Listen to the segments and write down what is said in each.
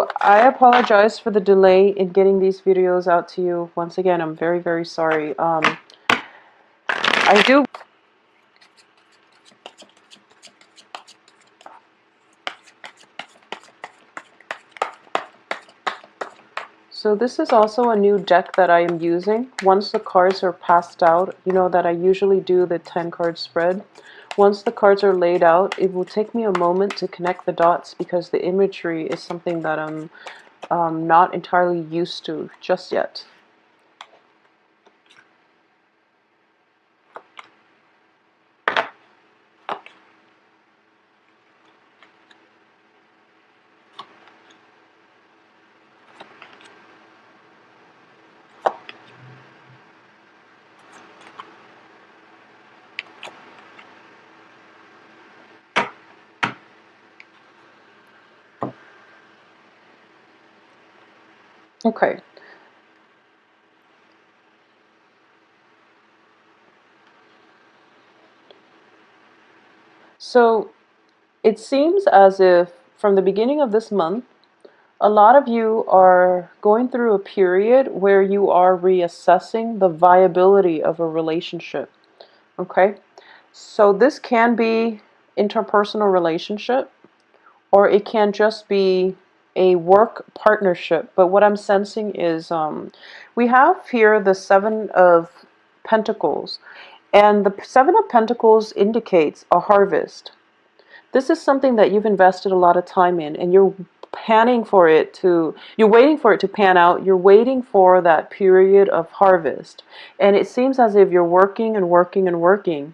So I apologize for the delay in getting these videos out to you. Once again, I'm very, very sorry. I do. So this is also a new deck that I am using. Once the cards are passed out, you know that I usually do the 10 card spread. Once the cards are laid out, it will take me a moment to connect the dots because the imagery is something that I'm not entirely used to just yet. Okay. So it seems as if from the beginning of this month, a lot of you are going through a period where you are reassessing the viability of a relationship. Okay? So this can be interpersonal relationship, or it can just be a work partnership. But what I'm sensing is we have here the Seven of Pentacles, and the Seven of Pentacles indicates a harvest. This is something that you've invested a lot of time in, and you're panning for it to, you're waiting for it to pan out. You're waiting for that period of harvest. And it seems as if you're working and working and working,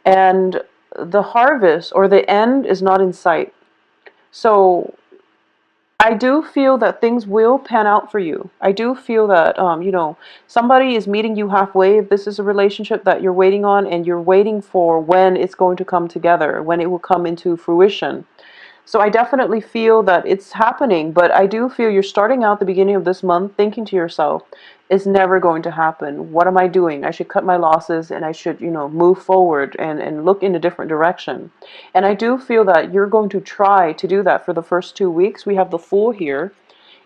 and the harvest or the end is not in sight. So I do feel that things will pan out for you. I do feel that, somebody is meeting you halfway. If this is a relationship that you're waiting on and you're waiting for when it's going to come together, when it will come into fruition. So I definitely feel that it's happening, but I do feel you're starting out the beginning of this month thinking to yourself, it's never going to happen. What am I doing? I should cut my losses and I should, move forward and look in a different direction. And I do feel that you're going to try to do that for the first 2 weeks. We have the Fool here,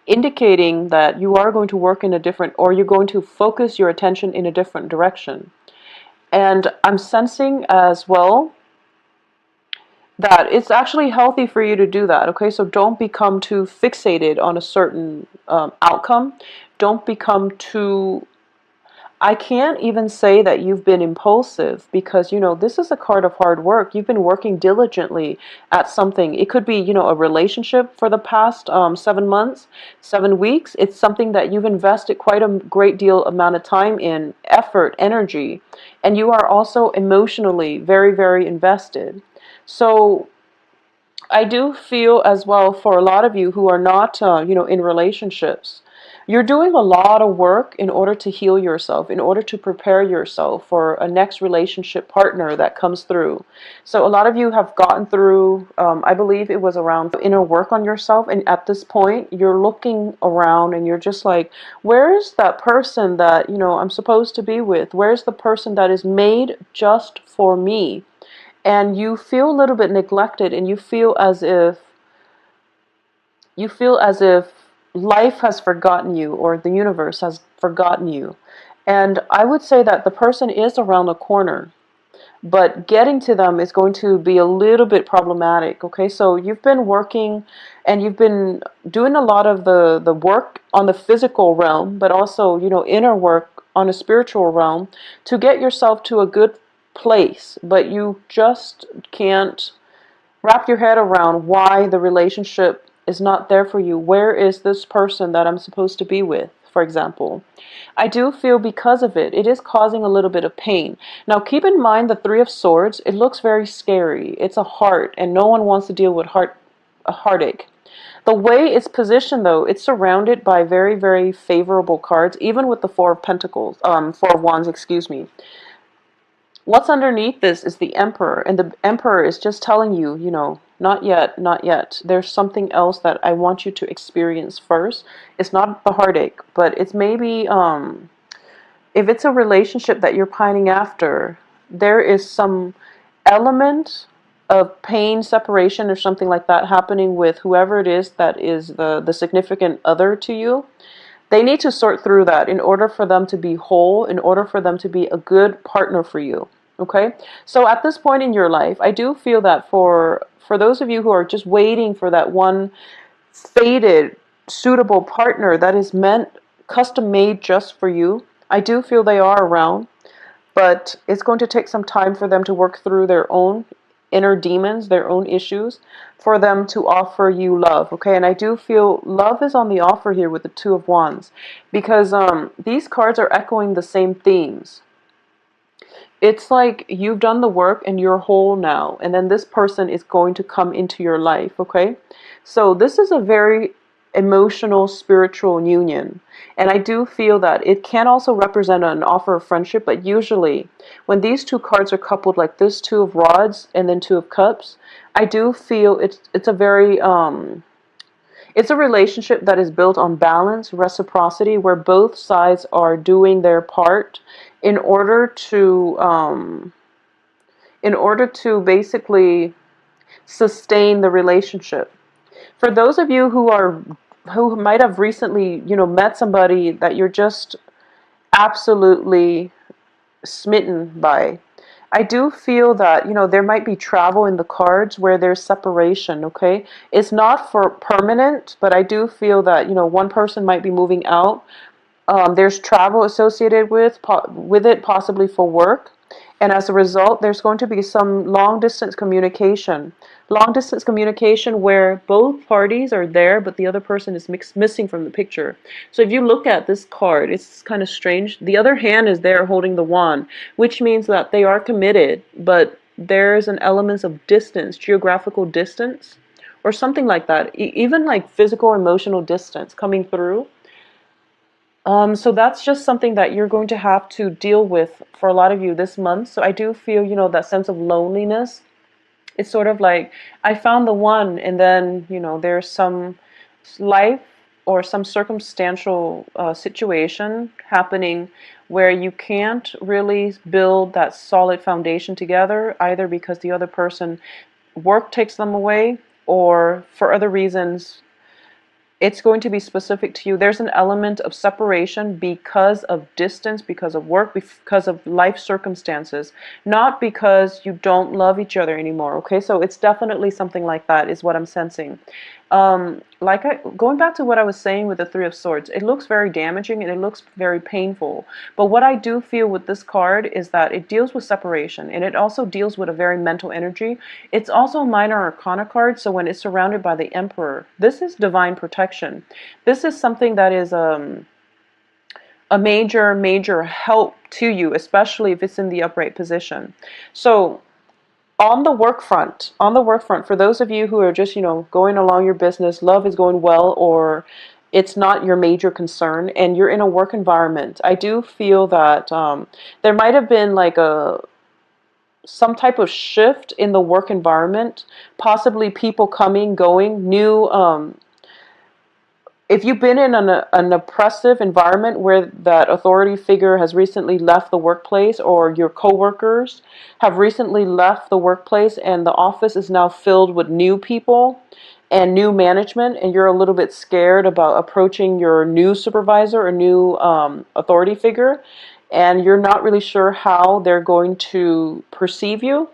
indicating that you are going to work in a different, or you're going to focus your attention in a different direction. And I'm sensing as well that it's actually healthy for you to do that. Okay, so don't become too fixated on a certain outcome. Don't become too, I can't even say that you've been impulsive, because this is a card of hard work. You've been working diligently at something. It could be a relationship for the past 7 months, 7 weeks. It's something that you've invested quite a great deal amount of time in, effort, energy, and you are also emotionally very, very invested. So I do feel as well, for a lot of you who are not, in relationships, you're doing a lot of work in order to heal yourself, in order to prepare yourself for a next relationship partner that comes through. So a lot of you have gotten through, I believe it was around inner work on yourself. And at this point, you're looking around and you're just like, where's that person that, I'm supposed to be with? Where's the person that is made just for me? And you feel a little bit neglected, and you feel as if life has forgotten you, or the universe has forgotten you. And I would say that the person is around the corner, but getting to them is going to be a little bit problematic. Okay, so you've been working and you've been doing a lot of the work on the physical realm, but also inner work on a spiritual realm to get yourself to a good place, but you just can't wrap your head around why the relationship is not there for you. Where is this person that I'm supposed to be with, for example? I do feel because of it, it is causing a little bit of pain. Now keep in mind the Three of Swords, it looks very scary. It's a heart, and no one wants to deal with a heartache. The way it's positioned, though, it's surrounded by very, very favorable cards, even with the Four of Pentacles, Four of Wands, excuse me. What's underneath this is the Emperor, and the Emperor is just telling you, not yet, not yet. There's something else that I want you to experience first. It's not the heartache, but it's maybe, if it's a relationship that you're pining after, there is some element of pain, separation, or something like that happening with whoever it is that is the significant other to you. They need to sort through that in order for them to be whole, in order for them to be a good partner for you. Okay? So at this point in your life, I do feel that for those of you who are just waiting for that one fated, suitable partner that is meant, custom made just for you, I do feel they are around, but it's going to take some time for them to work through their own inner demons, their own issues, for them to offer you love. Okay, and I do feel love is on the offer here with the Two of Wands, because these cards are echoing the same themes. It's like you've done the work and you're whole now, and then this person is going to come into your life. Okay, so this is a very emotional, spiritual union, and I do feel that it can also represent an offer of friendship, but usually when these two cards are coupled like this, Two of Rods and then Two of Cups, I do feel it's a very it's a relationship that is built on balance, reciprocity, where both sides are doing their part in order to basically sustain the relationship. For those of you who might have recently, met somebody that you're just absolutely smitten by, I do feel that, there might be travel in the cards where there's separation, okay? It's not for permanent, but I do feel that, one person might be moving out. There's travel associated with it, possibly for work. And as a result, there's going to be some long distance communication. Long distance communication where both parties are there, but the other person is missing from the picture. So if you look at this card, it's kind of strange. The other hand is there holding the wand, which means that they are committed, but there's an element of distance, geographical distance, or something like that. Even like physical, emotional distance coming through. So that's just something that you're going to have to deal with for a lot of you this month. So I do feel, that sense of loneliness. It's sort of like I found the one, and then, there's some life or some circumstantial situation happening where you can't really build that solid foundation together, either because the other person work takes them away or for other reasons. It's going to be specific to you. There's an element of separation because of distance, because of work, because of life circumstances, not because you don't love each other anymore. Okay, so it's definitely something like that is what I'm sensing. Going back to what I was saying with the Three of Swords, it looks very damaging and it looks very painful. But what I do feel with this card is that it deals with separation, and it also deals with a very mental energy. It's also a minor arcana card, so when it's surrounded by the Emperor, this is divine protection. This is something that is a major help to you, especially if it's in the upright position. So on the work front, for those of you who are just, going along your business, love is going well, or it's not your major concern, and you're in a work environment, I do feel that there might have been like some type of shift in the work environment, possibly people coming, going, new if you've been in an oppressive environment where that authority figure has recently left the workplace, or your coworkers have recently left the workplace and the office is now filled with new people and new management, and you're a little bit scared about approaching your new supervisor or new authority figure, and you're not really sure how they're going to perceive you,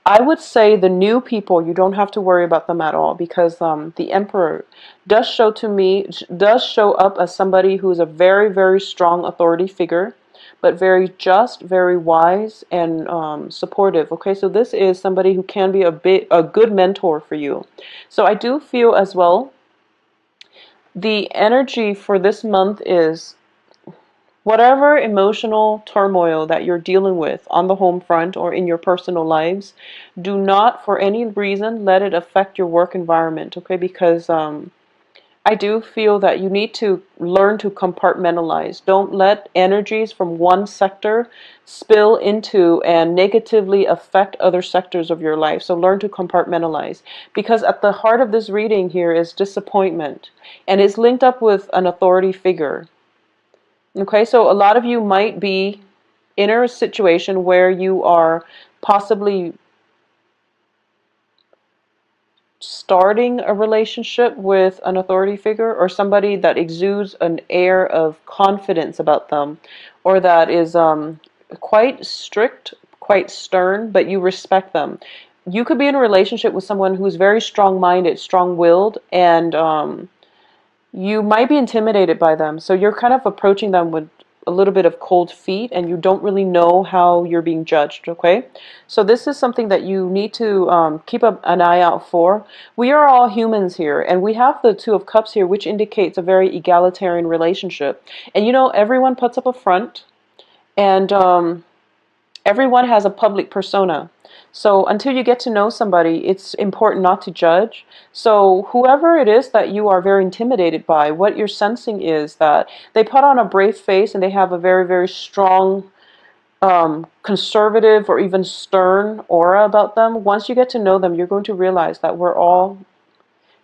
I would say the new people, you don't have to worry about them at all, because the Emperor does show up as somebody who is a very, very strong authority figure, but very just, very wise, and supportive. Okay, so this is somebody who can be a good mentor for you. So I do feel as well, the energy for this month is whatever emotional turmoil that you're dealing with on the home front or in your personal lives, do not for any reason let it affect your work environment, okay? Because I do feel that you need to learn to compartmentalize. Don't let energies from one sector spill into and negatively affect other sectors of your life. So learn to compartmentalize. Because at the heart of this reading here is disappointment. And it's linked up with an authority figure. Okay, so a lot of you might be in a situation where you are possibly starting a relationship with an authority figure or somebody that exudes an air of confidence about them, or that is quite strict, quite stern, but you respect them. You could be in a relationship with someone who's very strong-minded, strong-willed, and you might be intimidated by them. So you're kind of approaching them with a little bit of cold feet, and you don't really know how you're being judged, okay? So this is something that you need to keep an eye out for. We are all humans here, and we have the Two of Cups here, which indicates a very egalitarian relationship. And you know, everyone puts up a front, and everyone has a public persona. So until you get to know somebody, it's important not to judge. So whoever it is that you are very intimidated by, what you're sensing is that they put on a brave face and they have a very, very strong, conservative or even stern aura about them. Once you get to know them, you're going to realize that we're all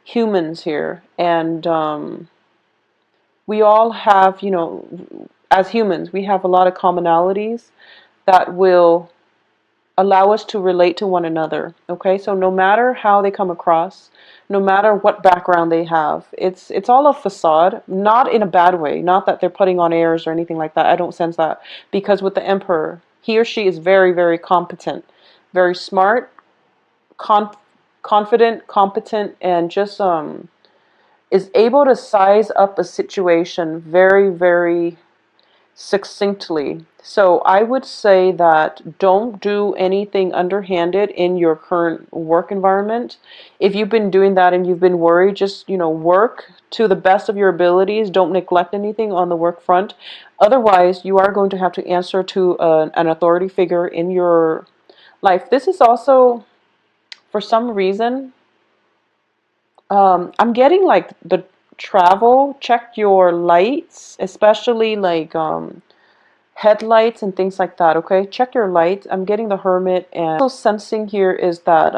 humans here. And we all have, you know, as humans, we have a lot of commonalities that will allow us to relate to one another. Okay, so no matter how they come across, no matter what background they have, it's all a facade, not in a bad way, not that they're putting on airs or anything like that. I don't sense that, because with the Emperor, he or she is very, very competent, very smart, confident, competent, and just is able to size up a situation very, very succinctly. So I would say that don't do anything underhanded in your current work environment. If you've been doing that and you've been worried, just, you know, work to the best of your abilities. Don't neglect anything on the work front. Otherwise, you are going to have to answer to an authority figure in your life. This is also, for some reason, I'm getting like the travel. Check your lights, especially like headlights and things like that. Okay, check your lights. I'm getting the Hermit, and also sensing here is that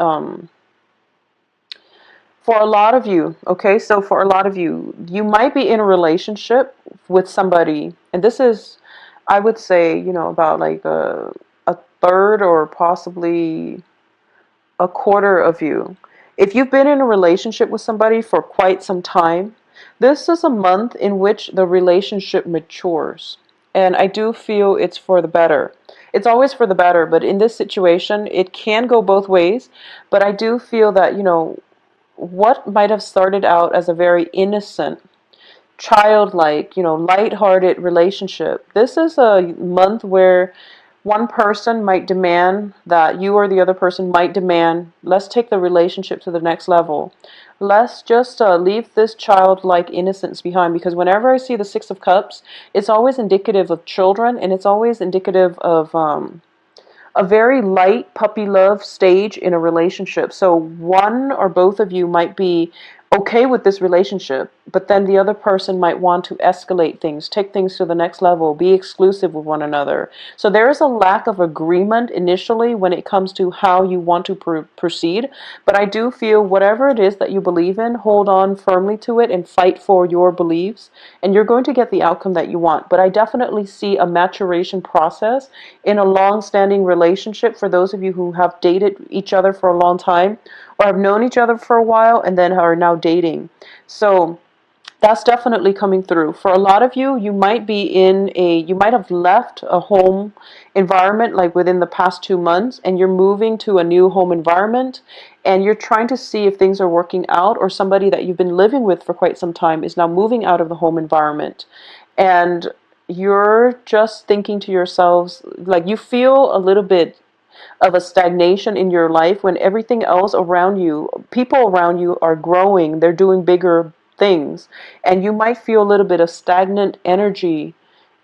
for a lot of you, okay, so for a lot of you, you might be in a relationship with somebody, and this is, I would say, you know, about like a third or possibly a quarter of you. If you've been in a relationship with somebody for quite some time, this is a month in which the relationship matures. And I do feel it's for the better. It's always for the better, but in this situation, it can go both ways. But I do feel that, you know, what might have started out as a very innocent, childlike, you know, lighthearted relationship. This is a month where one person might demand that you or the other person might demand, let's take the relationship to the next level. Let's just leave this childlike innocence behind, because whenever I see the Six of Cups, it's always indicative of children, and it's always indicative of a very light puppy love stage in a relationship. So one or both of you might be okay with this relationship, but then the other person might want to escalate things, take things to the next level, be exclusive with one another. So there is a lack of agreement initially when it comes to how you want to proceed. But I do feel whatever it is that you believe in, hold on firmly to it and fight for your beliefs, and you're going to get the outcome that you want. But I definitely see a maturation process in a long-standing relationship for those of you who have dated each other for a long time, or have known each other for a while and then are now dating. So that's definitely coming through. For a lot of you, you might be you might have left a home environment like within the past 2 months, and you're moving to a new home environment, and you're trying to see if things are working out, or somebody that you've been living with for quite some time is now moving out of the home environment. And you're just thinking to yourselves, like, you feel a little bit of a stagnation in your life when everything else around you, people around you are growing, they're doing bigger things, and you might feel a little bit of stagnant energy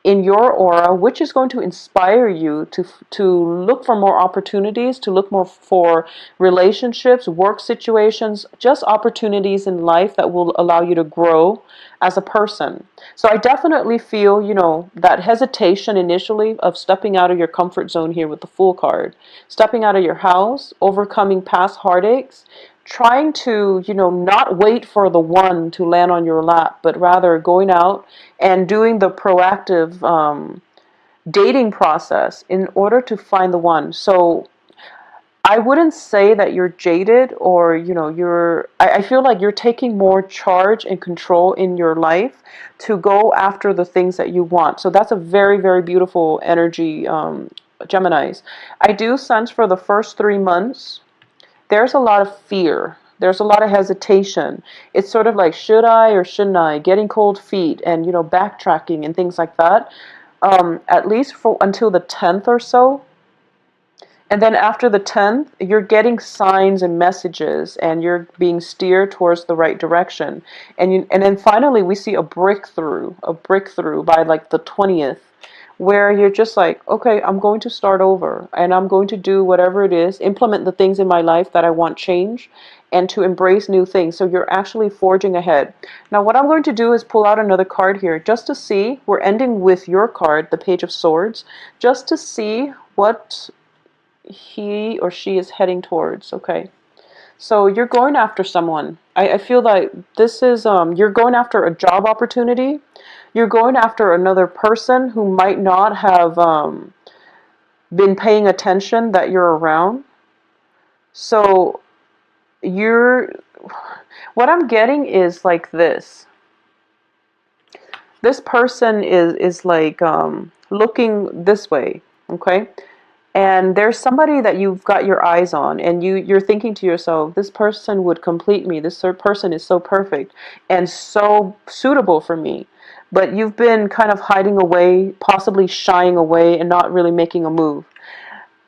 in your aura, which is going to inspire you to look for more opportunities, to look more for relationships, work situations, just opportunities in life that will allow you to grow as a person. So I definitely feel, you know, that hesitation initially of stepping out of your comfort zone here with the Fool card, stepping out of your house, overcoming past heartaches, trying to, you know, not wait for the one to land on your lap, but rather going out and doing the proactive dating process in order to find the one. So I wouldn't say that you're jaded or, I feel like you're taking more charge and control in your life to go after the things that you want. So that's a very, very beautiful energy, Geminis. I do sense for the first 3 months, there's a lot of fear. There's a lot of hesitation. It's sort of like, should I or shouldn't I? Getting cold feet and, backtracking and things like that. At least for until the 10th or so. And then after the 10th, you're getting signs and messages and you're being steered towards the right direction. And then finally we see a breakthrough by like the 20th, where you're just like, okay, I'm going to start over and I'm going to do whatever it is, implement the things in my life that I want change and to embrace new things. So you're actually forging ahead. Now what I'm going to do is pull out another card here just to see, we're ending with your card, the Page of Swords, just to see what he or she is heading towards. Okay, so you're going after someone. I feel like this is you're going after a job opportunity. You're going after another person who might not have been paying attention that you're around. So you're, what I'm getting is like this person is like looking this way. Okay, and there's somebody that you've got your eyes on, and you're thinking to yourself, this person would complete me. This person is so perfect and so suitable for me. But you've been kind of hiding away, possibly shying away, and not really making a move.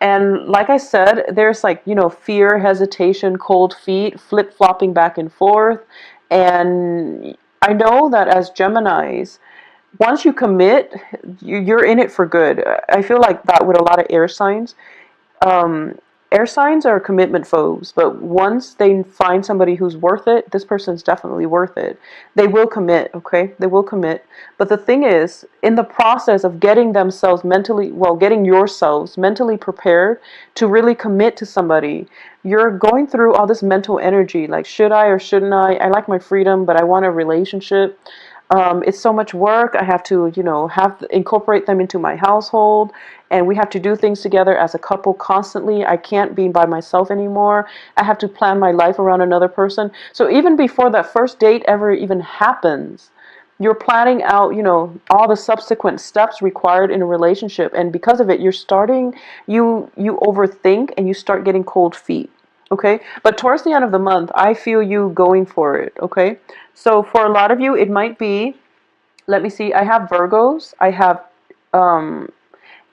And like I said, there's like, fear, hesitation, cold feet, flip-flopping back and forth. And I know that as Geminis, once you commit, you're in it for good. I feel like that with a lot of air signs. Um, Air signs are commitment foes, but once they find somebody who's worth it, this person's definitely worth it. They will commit, okay? They will commit. But the thing is, in the process of getting themselves mentally, well, getting yourselves mentally prepared to really commit to somebody, you're going through all this mental energy, like, should I or shouldn't I? I like my freedom, but I want a relationship. It's so much work. I have to, incorporate them into my household, and we have to do things together as a couple constantly. I can't be by myself anymore. I have to plan my life around another person. So even before that first date ever even happens, you're planning out, all the subsequent steps required in a relationship, and because of it, you overthink and you start getting cold feet. Okay, but towards the end of the month, I feel you going for it. Okay, so for a lot of you, it might be, let me see, I have Virgos, I have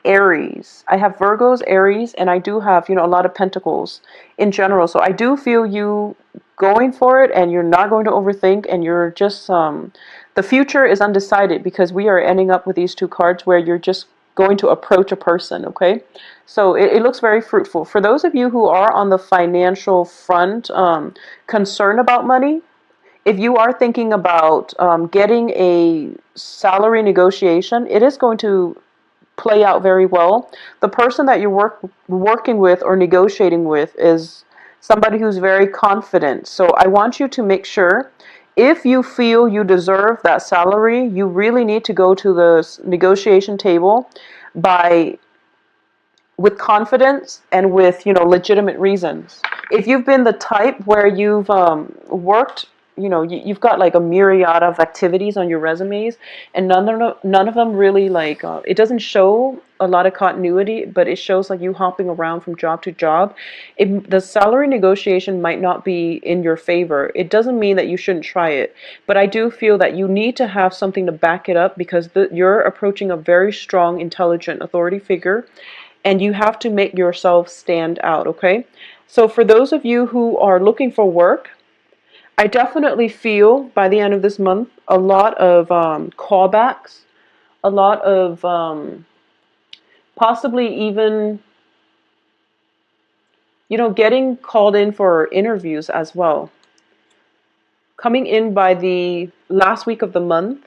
Aries. I have Virgos, Aries, and I do have, a lot of Pentacles in general. So I do feel you going for it, and you're not going to overthink, and you're just, the future is undecided because we are ending up with these two cards where you're just going to approach a person, okay? So it looks very fruitful. For those of you who are on the financial front, concerned about money, if you are thinking about getting a salary negotiation, it is going to play out very well. The person that you're working with or negotiating with is somebody who's very confident. So I want you to make sure, if you feel you deserve that salary, you really need to go to the negotiation table by with confidence and with, legitimate reasons. If you've been the type where you've worked, you've got like a myriad of activities on your resumes, and none of them really like, it doesn't show a lot of continuity, but it shows like you hopping around from job to job. The salary negotiation might not be in your favor. It doesn't mean that you shouldn't try it, but I do feel that you need to have something to back it up, because you're approaching a very strong, intelligent authority figure, and you have to make yourself stand out, okay? So for those of you who are looking for work, I definitely feel by the end of this month, a lot of callbacks, a lot of possibly even, getting called in for interviews as well. Coming in by the last week of the month,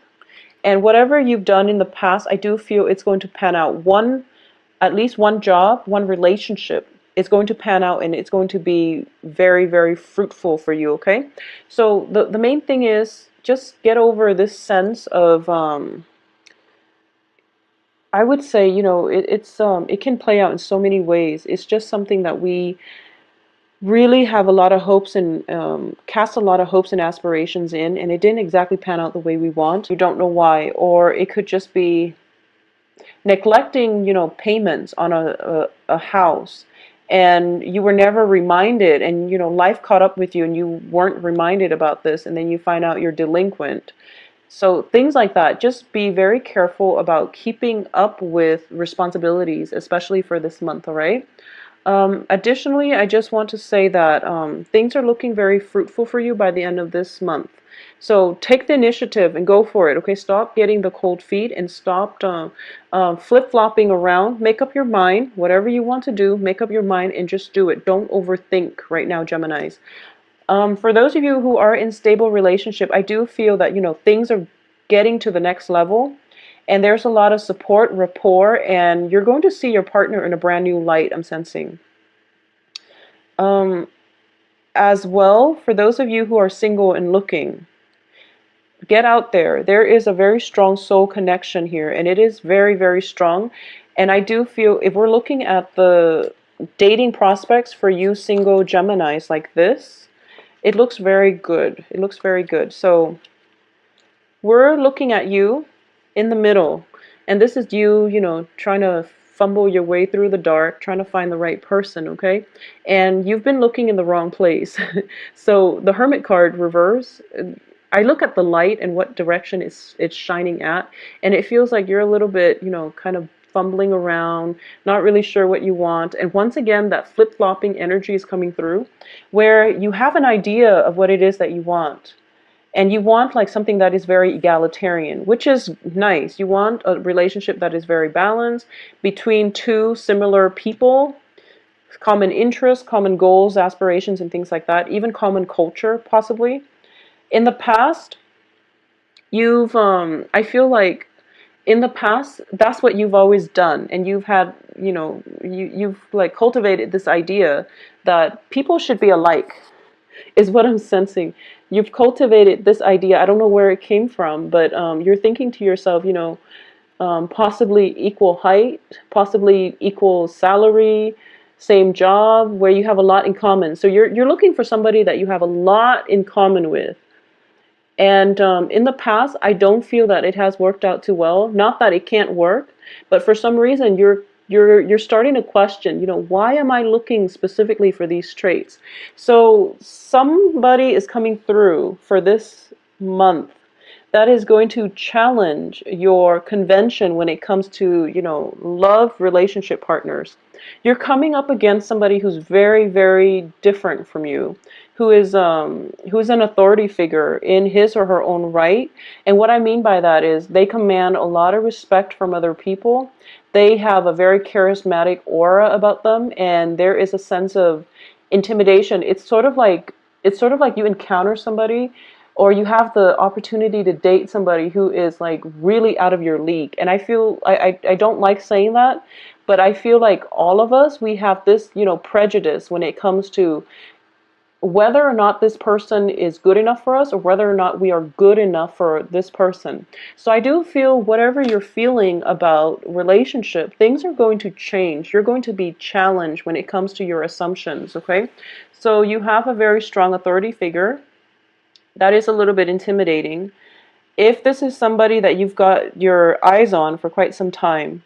and whatever you've done in the past, I do feel it's going to pan out. At least one job, one relationship is going to pan out, and it's going to be very, very fruitful for you, okay? So the main thing is just get over this sense of I would say, it can play out in so many ways. It's just something that we really have a lot of hopes and cast a lot of hopes and aspirations in, and it didn't exactly pan out the way we want. You don't know why, or it could just be neglecting, payments on a house, and you were never reminded, and life caught up with you, and you weren't reminded about this, and then you find out you're delinquent. So things like that. Just be very careful about keeping up with responsibilities, especially for this month. All right. Additionally, I just want to say that things are looking very fruitful for you by the end of this month. So take the initiative and go for it. Okay, stop getting the cold feet and stop flip-flopping around. Make up your mind. Whatever you want to do, make up your mind and just do it. Don't overthink right now, Geminis. For those of you who are in stable relationship, I do feel that things are getting to the next level. And there's a lot of support, rapport, and you're going to see your partner in a brand new light, I'm sensing. Um, as well, for those of you who are single and looking, get out there. There is a very strong soul connection here, and it is very, very strong. And I do feel if we're looking at the dating prospects for you single Geminis like this, it looks very good. It looks very good. So we're looking at you in the middle, and this is you, trying to fumble your way through the dark, trying to find the right person, okay? And you've been looking in the wrong place. So the Hermit card reverse, I look at the light and what direction it's shining at, and it feels like you're a little bit, kind of fumbling around, not really sure what you want. And once again, that flip-flopping energy is coming through, where you have an idea of what it is that you want. And you want like something that is very egalitarian, which is nice. You want a relationship that is very balanced between two similar people, common interests, common goals, aspirations, and things like that, even common culture, possibly. In the past, I feel like in the past, that's what you've always done. And you've had, you've like cultivated this idea that people should be alike, is what I'm sensing. You've cultivated this idea. I don't know where it came from, but you're thinking to yourself, possibly equal height, possibly equal salary, same job, where you have a lot in common. So you're looking for somebody that you have a lot in common with. And in the past, I don't feel that it has worked out too well. Not that it can't work, but for some reason you're starting to question, why am I looking specifically for these traits? So somebody is coming through for this month that is going to challenge your convention when it comes to, love relationship partners. You're coming up against somebody who's very, very different from you, who's an authority figure in his or her own right. And what I mean by that is they command a lot of respect from other people. They have a very charismatic aura about them, and there is a sense of intimidation. It's sort of like you encounter somebody, or you have the opportunity to date somebody who is like really out of your league. And I feel I don't like saying that, but I feel like all of us, we have this, prejudice when it comes to whether or not this person is good enough for us, or whether or not we are good enough for this person. So I do feel whatever you're feeling about relationship, things are going to change. You're going to be challenged when it comes to your assumptions, okay? So you have a very strong authority figure. That is a little bit intimidating. If this is somebody that you've got your eyes on for quite some time,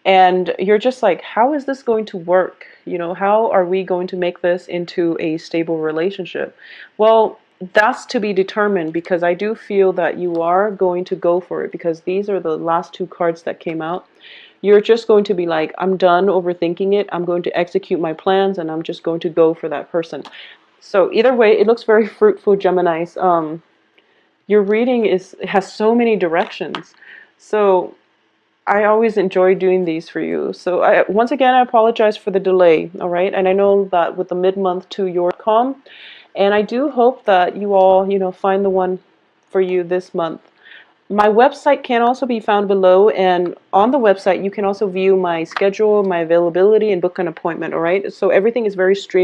and you're just like, how is this going to work? How are we going to make this into a stable relationship? Well, that's to be determined, because I do feel that you are going to go for it, because these are the last two cards that came out. You're just going to be like, I'm done overthinking it. I'm going to execute my plans, and I'm just going to go for that person. So either way, it looks very fruitful, Geminis. Your reading has so many directions. So I always enjoy doing these for you. So once again, I apologize for the delay, all right? And I know that with the mid-month to your calm, and I do hope that you all, find the one for you this month. My website can also be found below, and on the website, you can also view my schedule, my availability, and book an appointment, all right? So everything is very streamlined.